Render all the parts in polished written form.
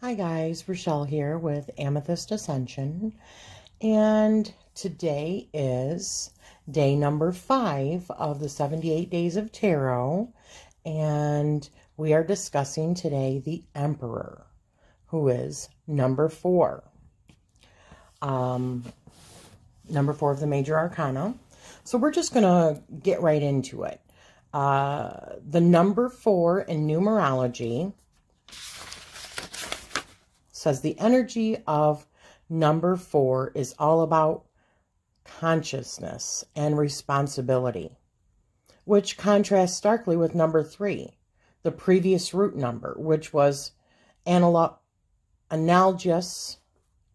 Hi guys, Rachele here with Amethyst Ascension, and today is day number 5 of the 78 Days of Tarot, and we are discussing today the Emperor, who is number 4. Number 4 of the Major Arcana. So we're just going to get right into it. The number 4 in numerology says the energy of number 4 is all about consciousness and responsibility, which contrasts starkly with number 3, the previous root number, which was analogous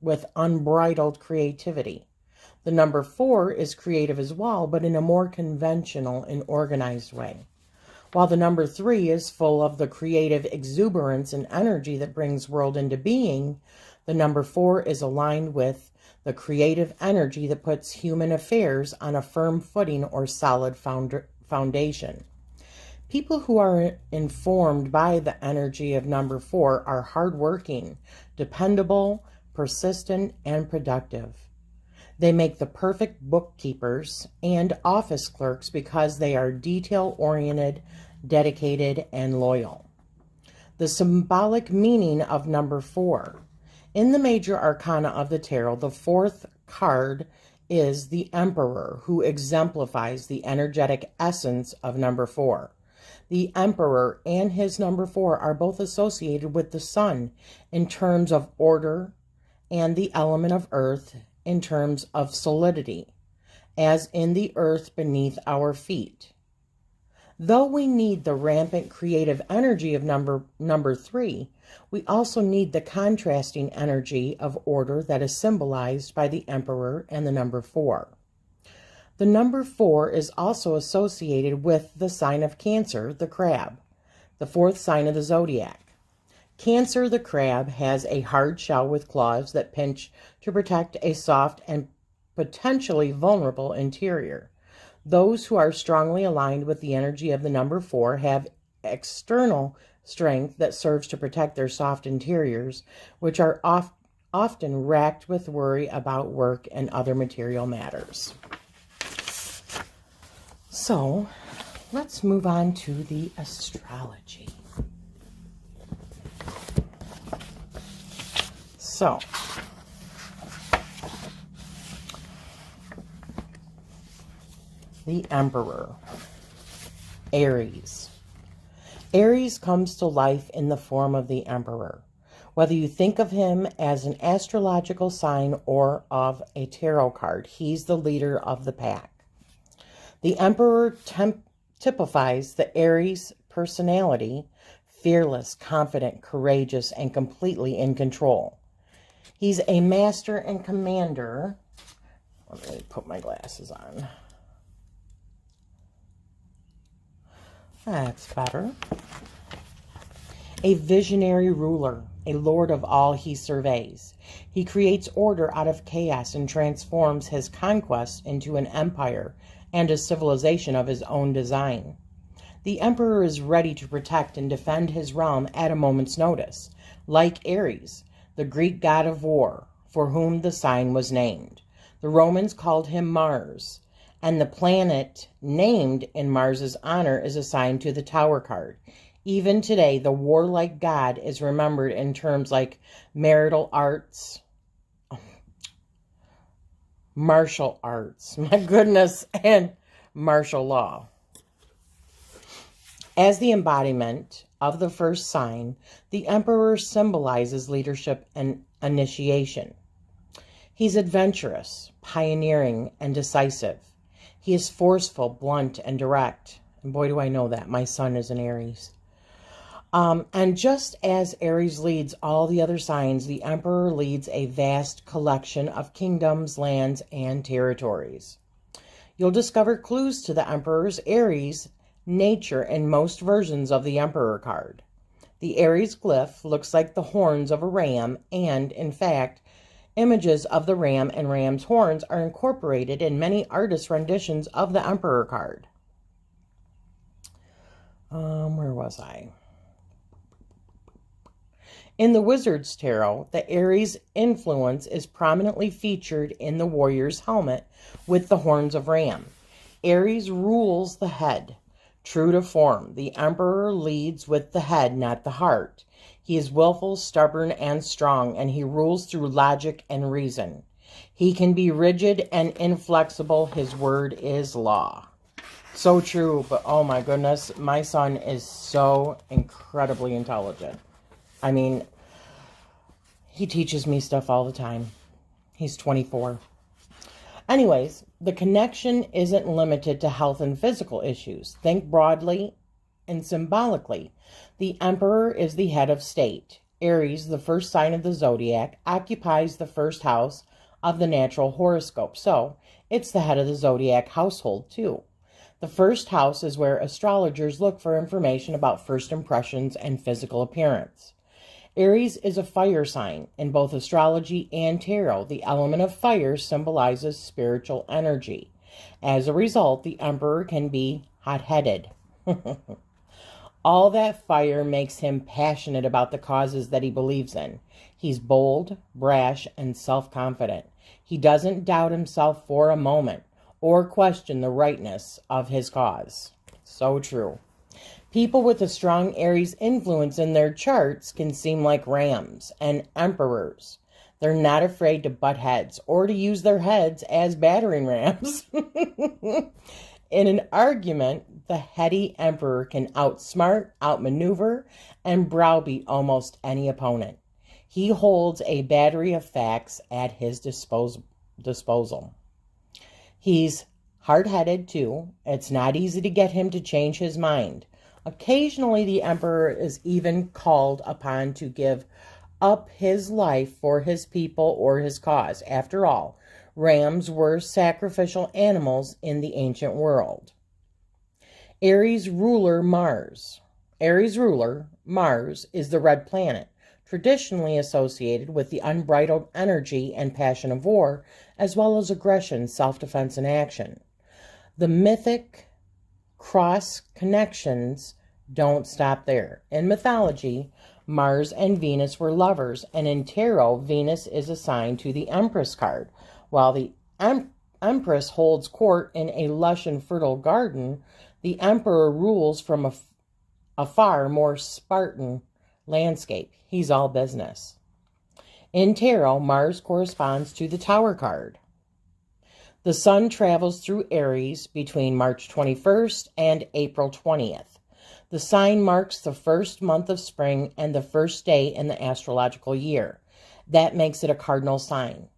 with unbridled creativity. The number 4 is creative as well, but in a more conventional and organized way. While the number 3 is full of the creative exuberance and energy that brings world into being, the number 4 is aligned with the creative energy that puts human affairs on a firm footing or solid foundation. People who are informed by the energy of number 4 are hardworking, dependable, persistent, and productive. They make the perfect bookkeepers and office clerks because they are detail-oriented, dedicated, and loyal. The symbolic meaning of number 4. In the Major Arcana of the Tarot, the 4th card is the Emperor, who exemplifies the energetic essence of number 4. The Emperor and his number 4 are both associated with the Sun in terms of order and the element of Earth in terms of solidity, as in the earth beneath our feet. Though we need the rampant creative energy of number 3, we also need the contrasting energy of order that is symbolized by the Emperor and the number 4. The number 4 is also associated with the sign of Cancer, the crab, the 4th sign of the zodiac. Cancer, the crab, has a hard shell with claws that pinch to protect a soft and potentially vulnerable interior. Those who are strongly aligned with the energy of the number 4 have external strength that serves to protect their soft interiors, which are often racked with worry about work and other material matters. So, let's move on to the astrology. So, the Emperor, Aries. Aries comes to life in the form of the Emperor. Whether you think of him as an astrological sign or of a tarot card, he's the leader of the pack. The Emperor typifies the Aries personality, fearless, confident, courageous, and completely in control. He's a master and commander. Let me put my glasses on. That's better. A visionary ruler, a lord of all he surveys. He creates order out of chaos and transforms his conquest into an empire and a civilization of his own design. The Emperor is ready to protect and defend his realm at a moment's notice, like Ares, the Greek god of war, for whom the sign was named. The Romans called him Mars, and the planet named in Mars's honor is assigned to the Tower card. Even today, the warlike god is remembered in terms like marital arts, martial arts, my goodness, and martial law. As the embodiment of the first sign, the Emperor symbolizes leadership and initiation. He's adventurous, pioneering, and decisive. He is forceful, blunt, and direct. And boy, do I know that. My son is an Aries. And just as Aries leads all the other signs, the Emperor leads a vast collection of kingdoms, lands, and territories. You'll discover clues to the Emperor's Aries nature in most versions of the Emperor card. The Aries glyph looks like the horns of a ram, and, in fact, images of the ram and ram's horns are incorporated in many artist renditions of the Emperor card. Where was I? In the Wizard's Tarot, the Aries influence is prominently featured in the warrior's helmet with the horns of ram. Aries rules the head. True to form, the Emperor leads with the head, not the heart. He is willful, stubborn, and strong, and he rules through logic and reason. He can be rigid and inflexible. His word is law. So true, but oh my goodness, my son is so incredibly intelligent. I mean, he teaches me stuff all the time. He's 24. Anyways, the connection isn't limited to health and physical issues. Think broadly and symbolically. The Emperor is the head of state. Aries, the first sign of the zodiac, occupies the first house of the natural horoscope. So, it's the head of the zodiac household too. The first house is where astrologers look for information about first impressions and physical appearance. Aries is a fire sign. In both astrology and tarot, the element of fire symbolizes spiritual energy. As a result, the Emperor can be hot-headed. All that fire makes him passionate about the causes that he believes in. He's bold, brash, and self-confident. He doesn't doubt himself for a moment or question the rightness of his cause. So true. People with a strong Aries influence in their charts can seem like rams and emperors. They're not afraid to butt heads or to use their heads as battering rams. In an argument, the heady emperor can outsmart, outmaneuver, and browbeat almost any opponent. He holds a battery of facts at his disposal. He's hard-headed too. It's not easy to get him to change his mind. Occasionally, the emperor is even called upon to give up his life for his people or his cause. After all, rams were sacrificial animals in the ancient world. Aries ruler Mars. Aries ruler Mars is the red planet, traditionally associated with the unbridled energy and passion of war, as well as aggression, self-defense, and action. The mythic cross connections don't stop there. In mythology, Mars and Venus were lovers, and in tarot, Venus is assigned to the Empress card. While the Empress holds court in a lush and fertile garden, the Emperor rules from a far more Spartan landscape. He's all business. In tarot, Mars corresponds to the Tower card. The sun travels through Aries between March 21st and April 20th. The sign marks the first month of spring and the first day in the astrological year. That makes it a cardinal sign.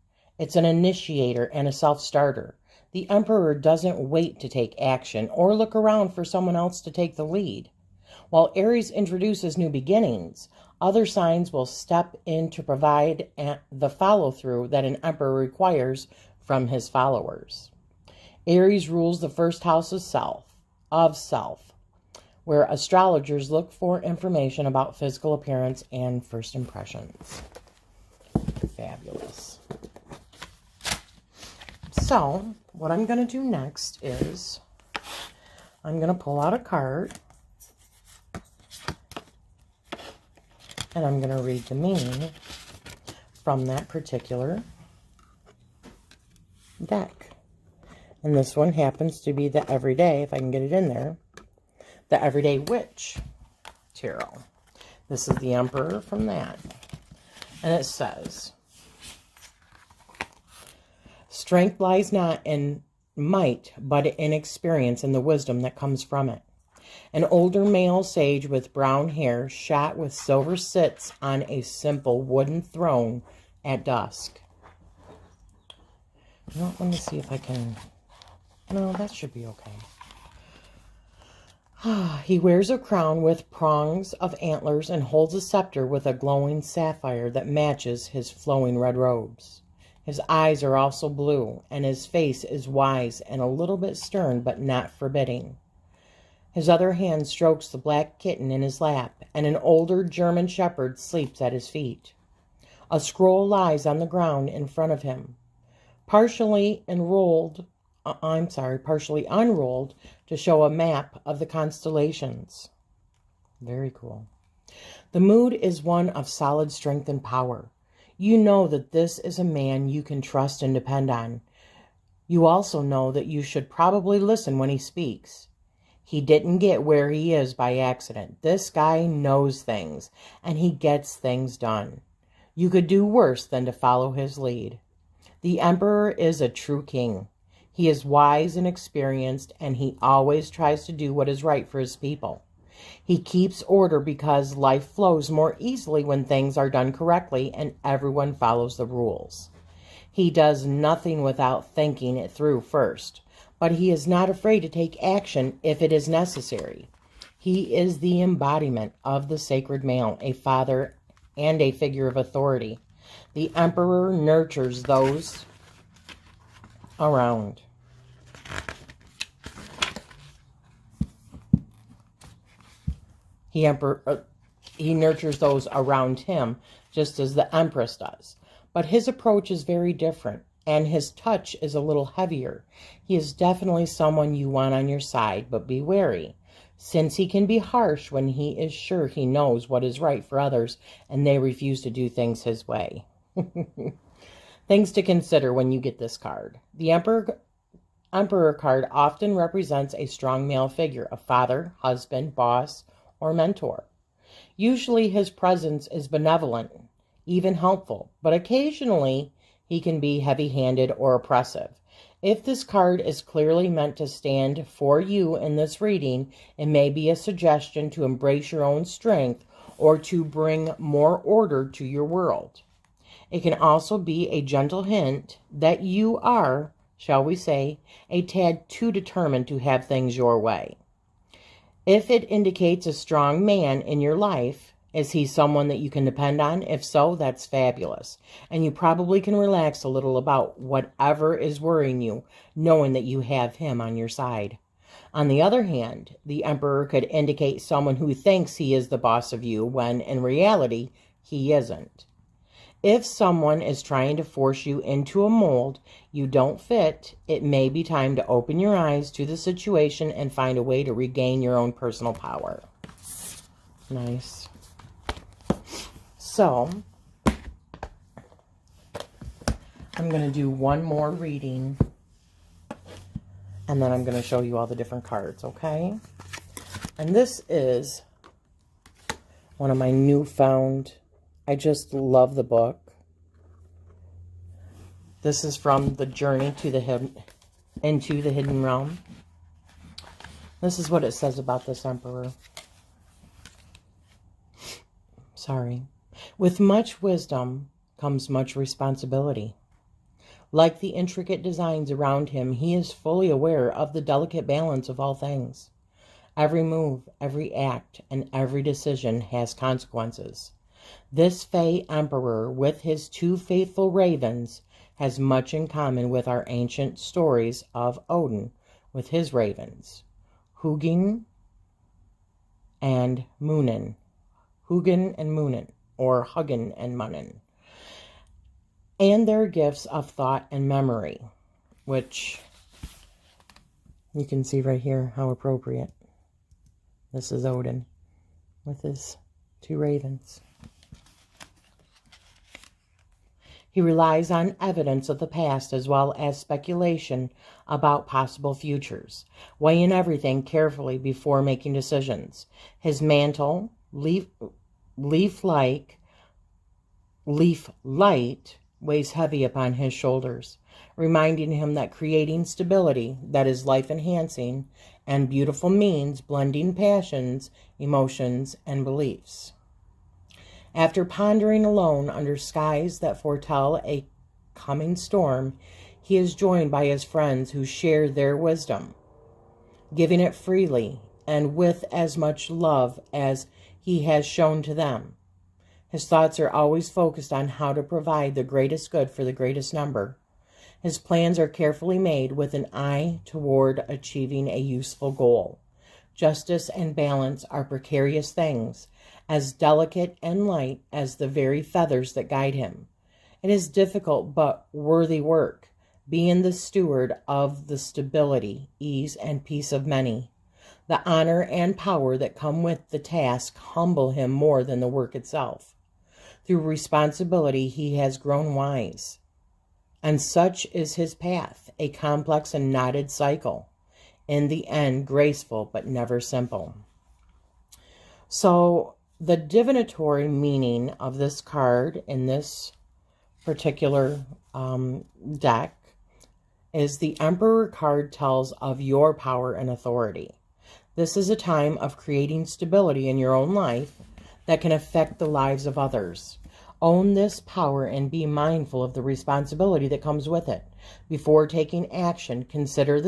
It's an initiator and a self-starter. The Emperor doesn't wait to take action or look around for someone else to take the lead. While Aries introduces new beginnings, other signs will step in to provide the follow-through that an Emperor requires from his followers. Aries rules the first house of self, where astrologers look for information about physical appearance and first impressions. Fabulous. So, what I'm going to do next is I'm going to pull out a card and I'm going to read the meaning from that particular deck. And this one happens to be the Everyday, if I can get it in there, the Everyday Witch Tarot. This is the Emperor from that. And it says, strength lies not in might, but in experience and the wisdom that comes from it. An older male sage with brown hair, shot with silver, sits on a simple wooden throne at dusk. Well, let me see if I can... No, that should be okay. He wears a crown with prongs of antlers and holds a scepter with a glowing sapphire that matches his flowing red robes. His eyes are also blue, and his face is wise and a little bit stern, but not forbidding. His other hand strokes the black kitten in his lap, and an older German shepherd sleeps at his feet. A scroll lies on the ground in front of him, partially unrolled to show a map of the constellations. Very cool. The mood is one of solid strength and power. You know that this is a man you can trust and depend on. You also know that you should probably listen when he speaks. He didn't get where he is by accident. This guy knows things, and he gets things done. You could do worse than to follow his lead. The Emperor is a true king. He is wise and experienced, and he always tries to do what is right for his people. He keeps order because life flows more easily when things are done correctly and everyone follows the rules. He does nothing without thinking it through first, but he is not afraid to take action if it is necessary. He is the embodiment of the sacred male, a father and a figure of authority. The Emperor nurtures those around. He nurtures those around him, just as the Empress does. But his approach is very different, and his touch is a little heavier. He is definitely someone you want on your side, but be wary, since he can be harsh when he is sure he knows what is right for others, and they refuse to do things his way. Things to consider when you get this card. The Emperor card often represents a strong male figure, a father, husband, boss, or mentor. Usually his presence is benevolent, even helpful, but occasionally he can be heavy-handed or oppressive. If this card is clearly meant to stand for you in this reading, it may be a suggestion to embrace your own strength or to bring more order to your world. It can also be a gentle hint that you are, shall we say, a tad too determined to have things your way. If it indicates a strong man in your life, is he someone that you can depend on? If so, that's fabulous. And you probably can relax a little about whatever is worrying you, knowing that you have him on your side. On the other hand, the Emperor could indicate someone who thinks he is the boss of you when in reality he isn't. If someone is trying to force you into a mold you don't fit, it may be time to open your eyes to the situation and find a way to regain your own personal power. Nice. So, I'm going to do one more reading, and then I'm going to show you all the different cards, okay? And this is one of my newfound, I just love the book. This is from The Journey to the into the Hidden Realm. This is what it says about this Emperor. Sorry. With much wisdom comes much responsibility. Like the intricate designs around him, he is fully aware of the delicate balance of all things. Every move, every act, and every decision has consequences. This Fey Emperor, with his two faithful ravens, has much in common with our ancient stories of Odin with his ravens, Hugin and Munin. Hugin and Munin, or Hugin and Munin. And their gifts of thought and memory, which you can see right here how appropriate. This is Odin with his two ravens. He relies on evidence of the past as well as speculation about possible futures, weighing everything carefully before making decisions. His mantle, leaf light, weighs heavy upon his shoulders, reminding him that creating stability that is life-enhancing and beautiful means blending passions, emotions, and beliefs. After pondering alone under skies that foretell a coming storm, he is joined by his friends who share their wisdom, giving it freely and with as much love as he has shown to them. His thoughts are always focused on how to provide the greatest good for the greatest number. His plans are carefully made with an eye toward achieving a useful goal. Justice and balance are precarious things, as delicate and light as the very feathers that guide him. It is difficult but worthy work, being the steward of the stability, ease, and peace of many. The honor and power that come with the task humble him more than the work itself. Through responsibility, he has grown wise. And such is his path, a complex and knotted cycle. In the end, graceful but never simple. So, the divinatory meaning of this card in this particular deck is the Emperor card tells of your power and authority. This is a time of creating stability in your own life that can affect the lives of others. Own this power and be mindful of the responsibility that comes with it. Before taking action, consider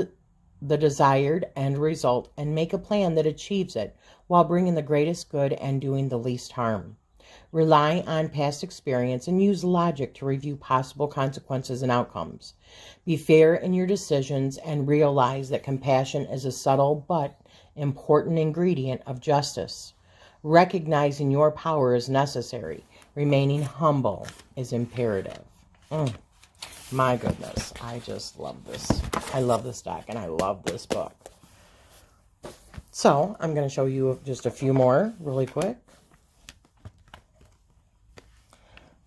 the desired end result and make a plan that achieves it while bringing the greatest good and doing the least harm. Rely on past experience and use logic to review possible consequences and outcomes. Be fair in your decisions and realize that compassion is a subtle but important ingredient of justice. Recognizing your power is necessary. Remaining humble is imperative. My goodness, I just love this. I love this deck and I love this book. So, I'm going to show you just a few more really quick.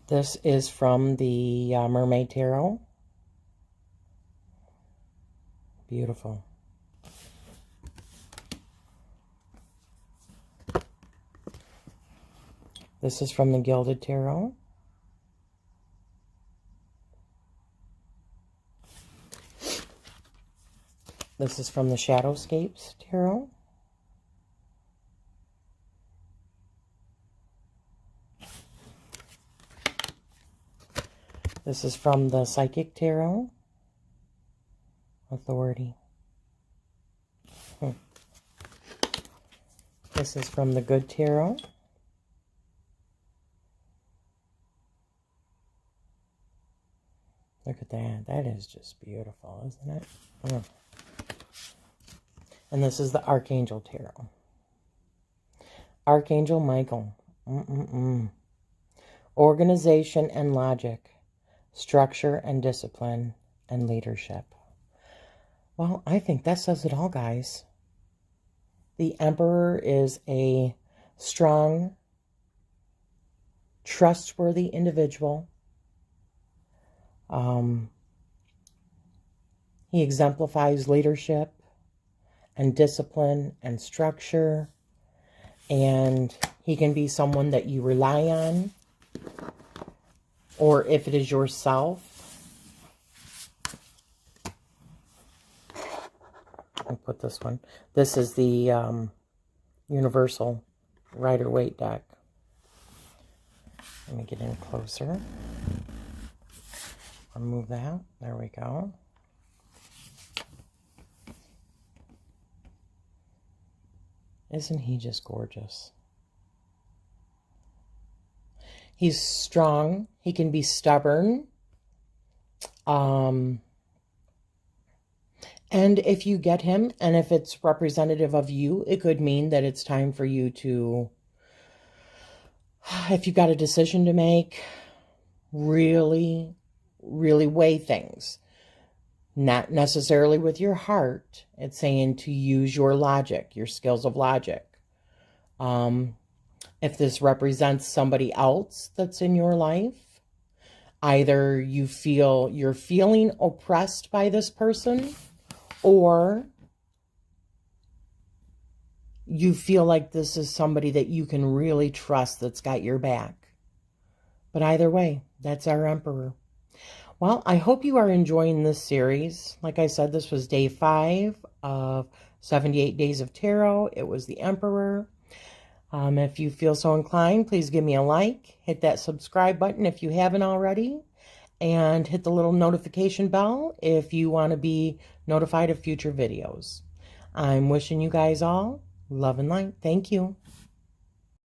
This is from the Mermaid Tarot. Beautiful. This is from the Gilded Tarot. This is from the Shadowscapes Tarot. This is from the Psychic Tarot. Authority. This is from the Good Tarot. Look at that. That is just beautiful, isn't it? And this is the Archangel Tarot. Archangel Michael. Organization and logic. Structure and discipline and leadership. Well, I think that says it all, guys. The Emperor is a strong, trustworthy individual. He exemplifies leadership and discipline and structure, and he can be someone that you rely on, or if it is yourself. I'll put this one. This is the Universal Rider-Waite deck. Let me get in closer. Remove that. There we go. Isn't he just gorgeous? He's strong. He can be stubborn. And if you get him, and if it's representative of you, it could mean that it's time for you to, if you've got a decision to make, really weigh things. Not necessarily with your heart. It's saying to use your logic, your skills of logic. If this represents somebody else that's in your life, either you're feeling oppressed by this person, or you feel like this is somebody that you can really trust that's got your back. But either way, that's our Emperor. Well, I hope you are enjoying this series. Like I said, this was day 5 of 78 Days of Tarot. It was the Emperor. If you feel so inclined, please give me a like. Hit that subscribe button if you haven't already. And hit the little notification bell if you want to be notified of future videos. I'm wishing you guys all love and light. Thank you.